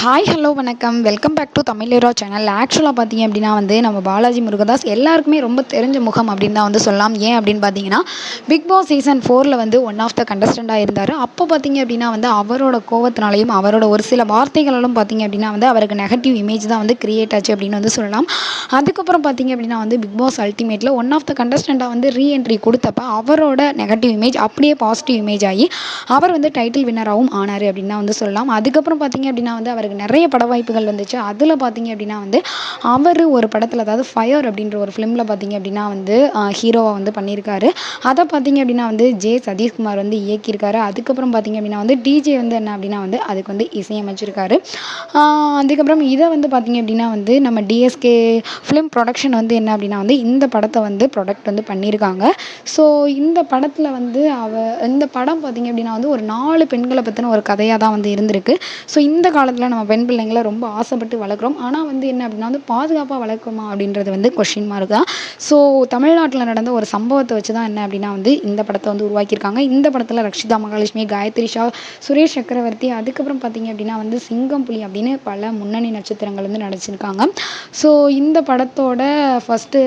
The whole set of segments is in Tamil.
ஹாய் ஹலோ வணக்கம் welcome back to Tamil hero channel. ஆக்சுவலாக பார்த்தீங்க அப்படின்னா நம்ம பாலாஜி முருகதாஸ் எல்லாருக்குமே ரொம்ப தெரிஞ்ச முகம் அப்படின்னு தான் சொல்லலாம். ஏன் அப்படின்னு பார்த்தீங்கன்னா பிக் பாஸ் சீசன் 4ல் ஒன் ஆஃப் த கண்டஸ்டண்ட்டாக இருந்தார். அப்போ பார்த்தீங்க அப்படின்னா அவரோட கோவத்தினாலையும் அவரோட ஒரு சில வார்த்தைகளாலும் பார்த்தீங்க அப்படின்னா அவருக்கு நெகட்டிவ் இமேஜ் தான் கிரியேட் ஆச்சு அப்படின்னு சொல்லலாம். அதுக்கப்புறம் பார்த்தீங்க அப்படின்னா பிக் பாஸ் அல்டிமேட்டில் ஒன் ஆஃப் த கண்டஸ்டண்ட்டாக ரீஎன்ட்ரி கொடுத்தப்ப அவரோட நெகட்டிவ் இமேஜ் அப்படியே பாசிட்டிவ் இமேஜ் ஆகி அவர் டைட்டில் வின்னராகவும் ஆனார் அப்படின்னு தான் சொல்லலாம். அதுக்கப்புறம் பார்த்தீங்க அப்படின்னா அவருக்கு நிறைய பட வாய்ப்புகள் வந்துச்சு. அதில் பார்த்தீங்க அப்படின்னா அவர் ஒரு படத்தில், அதாவது ஃபயர் அப்படின்ற ஒரு ஃபிலிமில் பார்த்தீங்க அப்படின்னா ஹீரோவாக பண்ணியிருக்காரு. அதை பார்த்தீங்க அப்படின்னா ஜே சதீஷ்குமார் இயக்கியிருக்காரு. அதுக்கப்புறம் பார்த்தீங்க அப்படின்னா டிஜே என்ன அப்படின்னா அதுக்கு இசையமைச்சிருக்காரு. அதுக்கப்புறம் இதை பார்த்தீங்க அப்படின்னா நம்ம டிஎஸ்கே ஃபிலிம் ப்ரொடக்ஷன் என்ன அப்படின்னா இந்த படத்தை ப்ரொடக்ட் பண்ணியிருக்காங்க. ஸோ இந்த படத்தில் இந்த படம் பார்த்தீங்க அப்படின்னா ஒரு 4 பெண்களை பற்றின ஒரு கதையாக தான் இருந்திருக்கு. ஸோ இந்த காலத்தில் நம்ம பெண் பிள்ளைங்களை ரொம்ப ஆசைப்பட்டு வளர்க்குறோம். ஆனால் என்ன அப்படின்னா பாதுகாப்பாக வளர்க்குமா அப்படின்றது கொஷின் மார்க் தான். ஸோ தமிழ்நாட்டில் நடந்த ஒரு சம்பவத்தை வச்சு தான் என்ன அப்படின்னா இந்த படத்தை உருவாக்கியிருக்காங்க. இந்த படத்தில் ரக்ஷிதா மகாலட்சுமி, காயத்ரி ஷா, சுரேஷ் சக்கரவர்த்தி, அதுக்கப்புறம் பார்த்தீங்க அப்படின்னா சிங்கம் புலி அப்படின்னு பல முன்னணி நட்சத்திரங்கள் நடிச்சிருக்காங்க. ஸோ இந்த படத்தோட ஃபஸ்ட்டு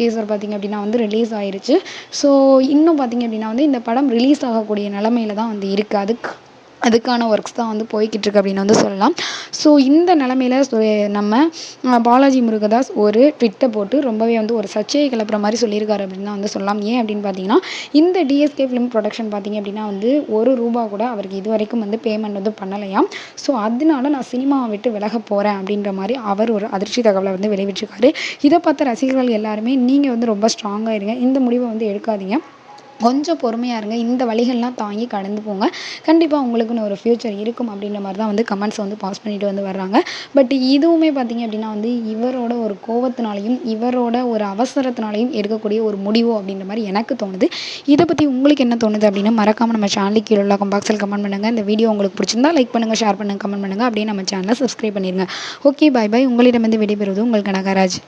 டீசர் பார்த்தீங்க அப்படின்னா ரிலீஸ் ஆயிருச்சு. ஸோ இன்னும் பார்த்தீங்க அப்படின்னா இந்த படம் ரிலீஸ் ஆகக்கூடிய நிலமையில தான் இருக்குது. அதுக்கான ஒர்க்ஸ் தான் போய்கிட்டு இருக்கு அப்படின்னு சொல்லலாம். ஸோ இந்த நிலமையில நம்ம பாலாஜி முருகதாஸ் ஒரு ட்விட்டை போட்டு ரொம்பவே ஒரு சர்ச்சையை கிளப்புற மாதிரி சொல்லியிருக்காரு அப்படின்னு தான் சொல்லலாம். ஏன் அப்படின்னு பார்த்தீங்கன்னா இந்த டிஎஸ்கே ஃபிலிம் ப்ரொடக்ஷன் பார்த்தீங்க அப்படின்னா ₹1 கூட அவருக்கு இது வரைக்கும் பேமெண்ட் பண்ணலையாம். ஸோ அதனால நான் சினிமாவை விட்டு விலக போகிறேன் அப்படின்ற மாதிரி அவர் ஒரு அதிர்ச்சி தகவலை வெளிவிட்டிருக்காரு. இதை பார்த்த ரசிகர்கள் எல்லாருமே நீங்கள் ரொம்ப ஸ்ட்ராங்காக இருங்க, இந்த முடிவை எடுக்காதீங்க, கொஞ்சம் பொறுமையாக இருங்க, இந்த வழிகள்லாம் தாங்கி கடந்து போங்க, கண்டிப்பாக உங்களுக்குன்னு ஒரு ஃப்யூச்சர் இருக்கும் அப்படின்ற மாதிரி தான் கமெண்ட்ஸை பாஸ் பண்ணிட்டு வர்றாங்க. பட் இதுவுமே பார்த்தீங்க அப்படின்னா இவரோட ஒரு கோவத்தினாலையும் இவரோட ஒரு அவசரத்தினாலையும் எடுக்கக்கூடிய ஒரு முடிவோ அப்படின்ற மாதிரி எனக்கு தோணுது. இதை பற்றி உங்களுக்கு என்ன தோணுது அப்படின்னு மறக்காமல் நம்ம சேனலுக்கு கீழே உள்ள பாக்ஸில் கமெண்ட் பண்ணுங்கள். இந்த வீடியோ உங்களுக்கு பிடிச்சிருந்தா லைக் பண்ணுங்கள், ஷேர் பண்ணுங்கள், கமெண்ட் பண்ணுங்கள், அப்படியே நம்ம சேனலை சப்ஸ்கிரைப் பண்ணிடுங்க. Okay, bye bye. உங்களிடமிருந்து விடைபெறுவது உங்கள் கனகராஜ்.